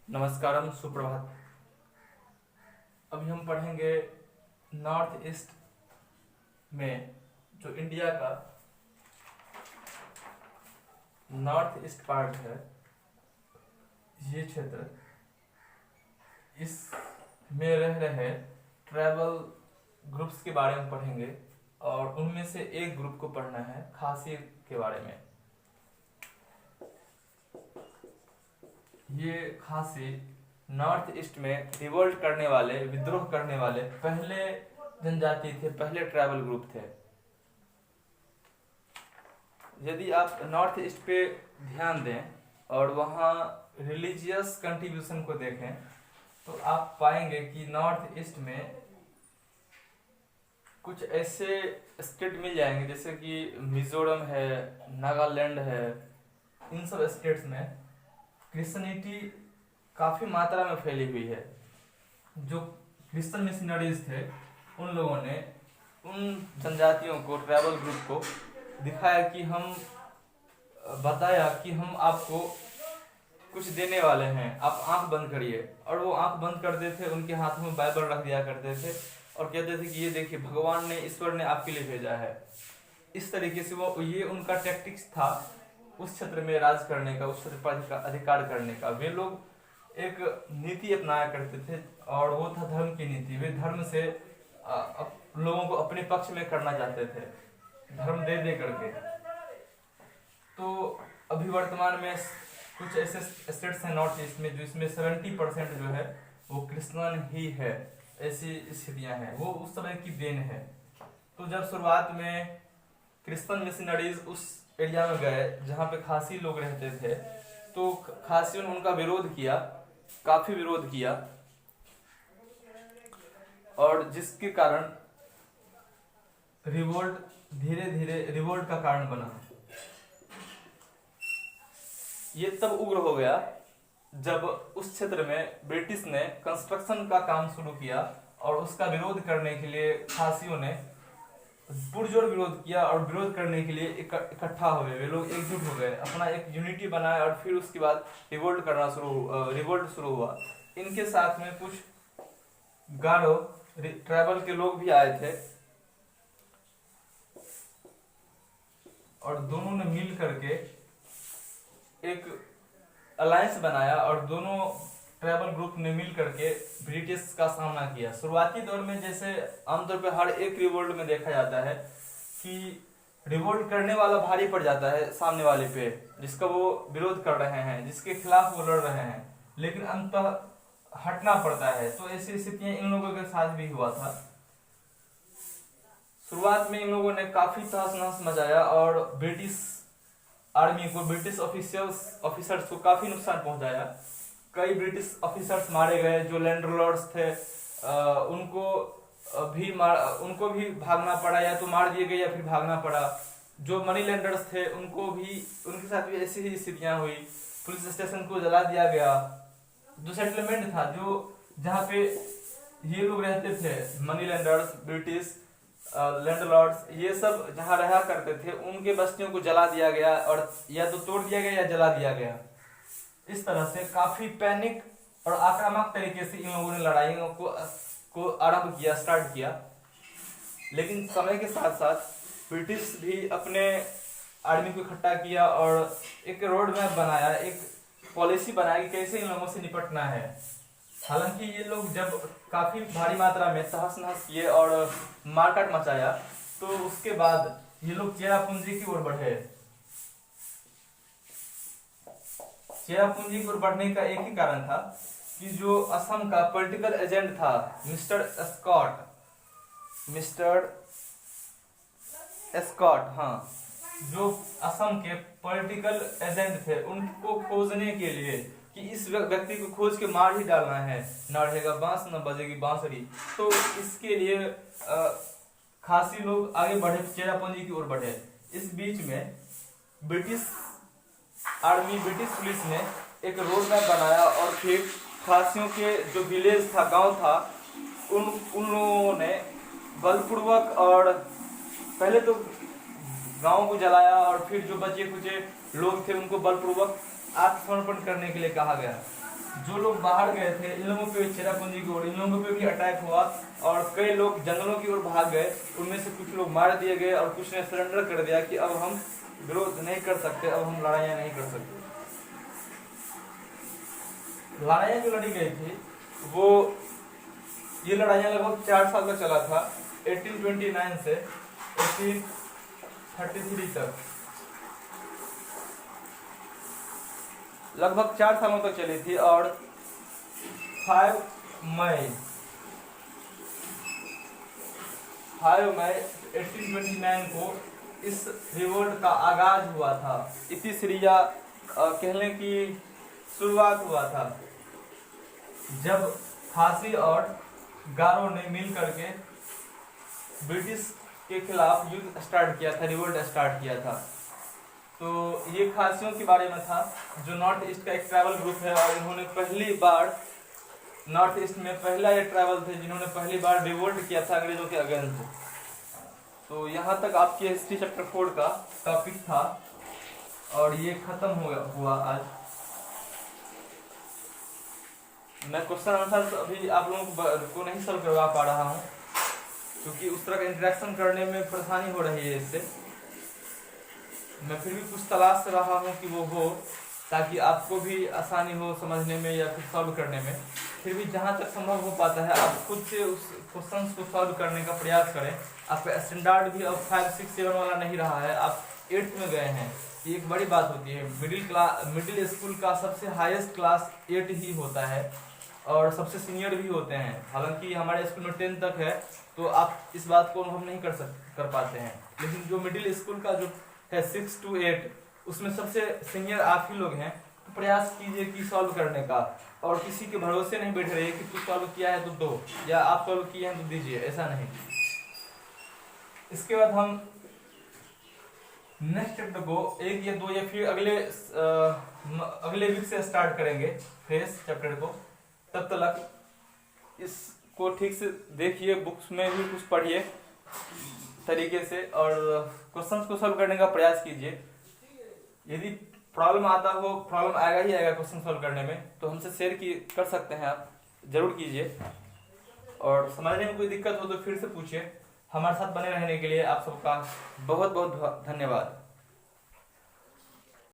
नमस्कारम, सुप्रभात। अभी हम पढ़ेंगे नॉर्थ ईस्ट में जो इंडिया का नॉर्थ ईस्ट पार्ट है, ये क्षेत्र, इसमें रह रहे ट्राइबल ग्रुप्स के बारे में पढ़ेंगे और उनमें से एक ग्रुप को पढ़ना है खासी के बारे में। ये खासी नॉर्थ ईस्ट में रिवोल्ट करने वाले, विद्रोह करने वाले पहले जनजाति थे, पहले ट्राइबल ग्रुप थे। यदि आप नॉर्थ ईस्ट पे ध्यान दें और वहाँ रिलीजियस कंट्रीब्यूशन को देखें तो आप पाएंगे कि नॉर्थ ईस्ट में कुछ ऐसे स्टेट मिल जाएंगे जैसे कि मिजोरम है, नागालैंड है। इन सब स्टेट्स में क्रिश्चियनिटी काफ़ी मात्रा में फैली हुई है। जो क्रिश्चियन मिशनरीज थे उन लोगों ने उन जनजातियों को, ट्राइबल ग्रुप को दिखाया कि बताया कि हम आपको कुछ देने वाले हैं, आप आंख बंद करिए। और वो आंख बंद करते थे, उनके हाथ में बाइबल रख दिया करते थे और कहते थे कि ये देखिए, भगवान ने, ईश्वर ने आपके लिए भेजा है। इस तरीके से ये उनका टैक्टिक्स था उस क्षेत्र में राज करने का, उस क्षेत्र पर अधिकार करने का। वे लोग एक नीति अपनाया करते थे और वो था धर्म की नीति। वे धर्म से लोगों को अपने पक्ष में करना चाहते थे, धर्म दे दे करके। तो अभी वर्तमान में कुछ ऐसे स्टेट्स हैं नॉर्थ ईस्ट में जिसमें 70% जो है वो क्रिश्चियन ही है। ऐसी स्थितियां हैं, वो उस समय की देन है। तो जब शुरुआत में क्रिश्चियन मिशनरीज उस एरिया में गए जहाँ पे खासी लोग रहते थे, तो खासियों ने उनका विरोध किया, काफी विरोध किया, और जिसके कारण रिवोल्ट, धीरे धीरे रिवोल्ट का कारण बना। ये तब उग्र हो गया जब उस क्षेत्र में ब्रिटिश ने कंस्ट्रक्शन का काम शुरू किया और उसका विरोध करने के लिए खासियों ने पुरजोर विरोध किया। और विरोध करने के लिए इकट्ठा हुए, वे लोग एकजुट हो गए, अपना एक यूनिटी बनाया और फिर उसके बाद रिवोल्ट शुरू हुआ। इनके साथ में कुछ गारो ट्राइबल के लोग भी आए थे और दोनों ने मिल करके एक अलायंस बनाया और दोनों ट्राइबल ग्रुप ने मिल करके ब्रिटिश का सामना किया। शुरुआती दौर में जैसे आमतौर पर हर एक रिवोल्ट में देखा जाता है कि रिवोल्ट करने वाला भारी पड़ जाता है सामने वाले पे, जिसका वो विरोध कर रहे हैं, जिसके खिलाफ वो लड़ रहे हैं, लेकिन अंततः हटना पड़ता है। तो ऐसी स्थितियां इन लोगों के साथ भी हुआ था। शुरुआत में इन लोगों ने काफी तहस नहस मचाया और ब्रिटिश आर्मी को, ब्रिटिश ऑफिसर्स को काफी नुकसान पहुंचाया। कई ब्रिटिश ऑफिसर्स मारे गए। जो लैंडलॉर्ड्स थे उनको भी भागना पड़ा, या तो मार दिए गए या फिर भागना पड़ा। जो मनी लैंडर्स थे उनके साथ भी ऐसी ही स्थितियां हुई। पुलिस स्टेशन को जला दिया गया। जो सेटलमेंट था, जो जहाँ पे ये लोग रहते थे, मनी लैंडर्स, ब्रिटिश लैंडलॉर्ड्स, ये सब जहाँ रहा करते थे, उनके बस्तियों को जला दिया गया और या तो तोड़ दिया गया या जला दिया गया। इस तरह से काफी पैनिक और आक्रामक तरीके से इन लोगों ने लड़ाइयों को आरंभ किया, स्टार्ट किया। लेकिन समय के साथ साथ ब्रिटिश भी अपने आर्मी को इकट्ठा किया और एक रोड मैप बनाया, एक पॉलिसी बनाया कि कैसे इन लोगों से निपटना है। हालांकि ये लोग जब काफी भारी मात्रा में तहस नहस किए और मारकाट मचाया, तो उसके बाद ये लोग चेरापूंजी की ओर बढ़े। चेरापूंजी की ओर बढ़ने का एक ही कारण था कि जो असम का पॉलिटिकल एजेंट था, मिस्टर एस्कॉट, हाँ, जो असम के पॉलिटिकल एजेंट थे, उनको खोजने के लिए कि इस व्यक्ति को खोज के मार ही डालना है, न रहेगा बांस न बजेगी बांसुरी। तो इसके लिए खासी लोग आगे बढ़े, चेरापूंजी की ओर बढ़े। इस बीच में ब्रिटिश आर्मी, ब्रिटिश पुलिस ने एक रोड मैप बनाया और फिर खासियों के जो विलेज था, गांव था, उन लोगों ने बलपूर्वक, और पहले तो गांव को जलाया और फिर जो बचे कुचे लोग थे उनको बलपूर्वक आत्मसमर्पण करने के लिए कहा गया। जो लोग बाहर गए थे इन लोगों पे चेरापूंजी की ओर इन लोगों पे भी अटैक हुआ और कई लोग जंगलों की ओर भाग गए। उनमें से कुछ लोग मार दिए गए और कुछ ने सरेंडर कर दिया कि अब हम विरोध नहीं कर सकते, अब हम लड़ाइयाँ नहीं कर सकते। लड़ाइयाँ जो लड़ी गई थी वो ये लड़ाइयाँ लगभग 4 साल तक चला था, 1829 से 1833 तक, लगभग 4 सालों तक चली थी। और 5 मई 1829 को इस रिवोल्ट का आगाज हुआ था। इतिश्रिया कहने की शुरुआत हुआ था जब खासी और गारो ने मिल करके ब्रिटिश के खिलाफ युद्ध स्टार्ट किया था, रिवोल्ट स्टार्ट किया था। तो ये खासियों के बारे में था जो नॉर्थ ईस्ट का एक ट्रैवल ग्रुप है और इन्होंने पहली बार नॉर्थ ईस्ट में पहला ये ट्रैवल थे जिन्होंने पहली बार रिवोल्ट किया था अंग्रेजों के अगेंस्ट। तो यहाँ तक आपके हिस्ट्री चैप्टर 4 का टॉपिक था और ये खत्म हुआ आज। मैं क्वेश्चन आंसर अभी आप लोगों को नहीं सॉल्व करवा पा रहा हूँ क्योंकि उस तरह का इंटरेक्शन करने में परेशानी हो रही है इससे। मैं फिर भी कुछ तलाश रहा हूँ कि वो हो ताकि आपको भी आसानी हो समझने में या फिर सॉल्व करने में। फिर भी जहाँ तक संभव हो पाता है आप खुद से उस क्वेश्चन को सॉल्व करने का प्रयास करें। आपका स्टैंडर्ड भी अब 5, 6, 7 वाला नहीं रहा है, आप 8th में गए हैं। ये एक बड़ी बात होती है। मिडिल स्कूल का सबसे हाईएस्ट क्लास 8 ही होता है और सबसे सीनियर भी होते हैं। हालांकि हमारे स्कूल में 10 तक है तो आप इस बात को अनुभव नहीं कर पाते हैं, लेकिन जो मिडिल स्कूल का जो है 6 to 8 उसमें सबसे सीनियर आप ही लोग हैं। तो प्रयास कीजिए कि सॉल्व करने का और किसी के भरोसे नहीं बैठे रहिए कि तू सॉल्व किया है तो दो या आप सॉल्व किए हैं तो दीजिए, ऐसा नहीं। इसके बाद हम नेक्स्ट चैप्टर को 1 या 2 या फिर अगले वीक से स्टार्ट करेंगे फ्रेश चैप्टर को। तब तक इसको ठीक से देखिए, बुक्स में भी कुछ पढ़िए तरीके से और क्वेश्चंस को सॉल्व करने का प्रयास कीजिए। यदि प्रॉब्लम आता हो, प्रॉब्लम आएगा ही आएगा क्वेश्चन सॉल्व करने में, तो हमसे शेयर कर सकते हैं, आप जरूर कीजिए। और समझने में कोई दिक्कत हो तो फिर से पूछिए। हमारे साथ बने रहने के लिए आप सबका बहुत बहुत धन्यवाद।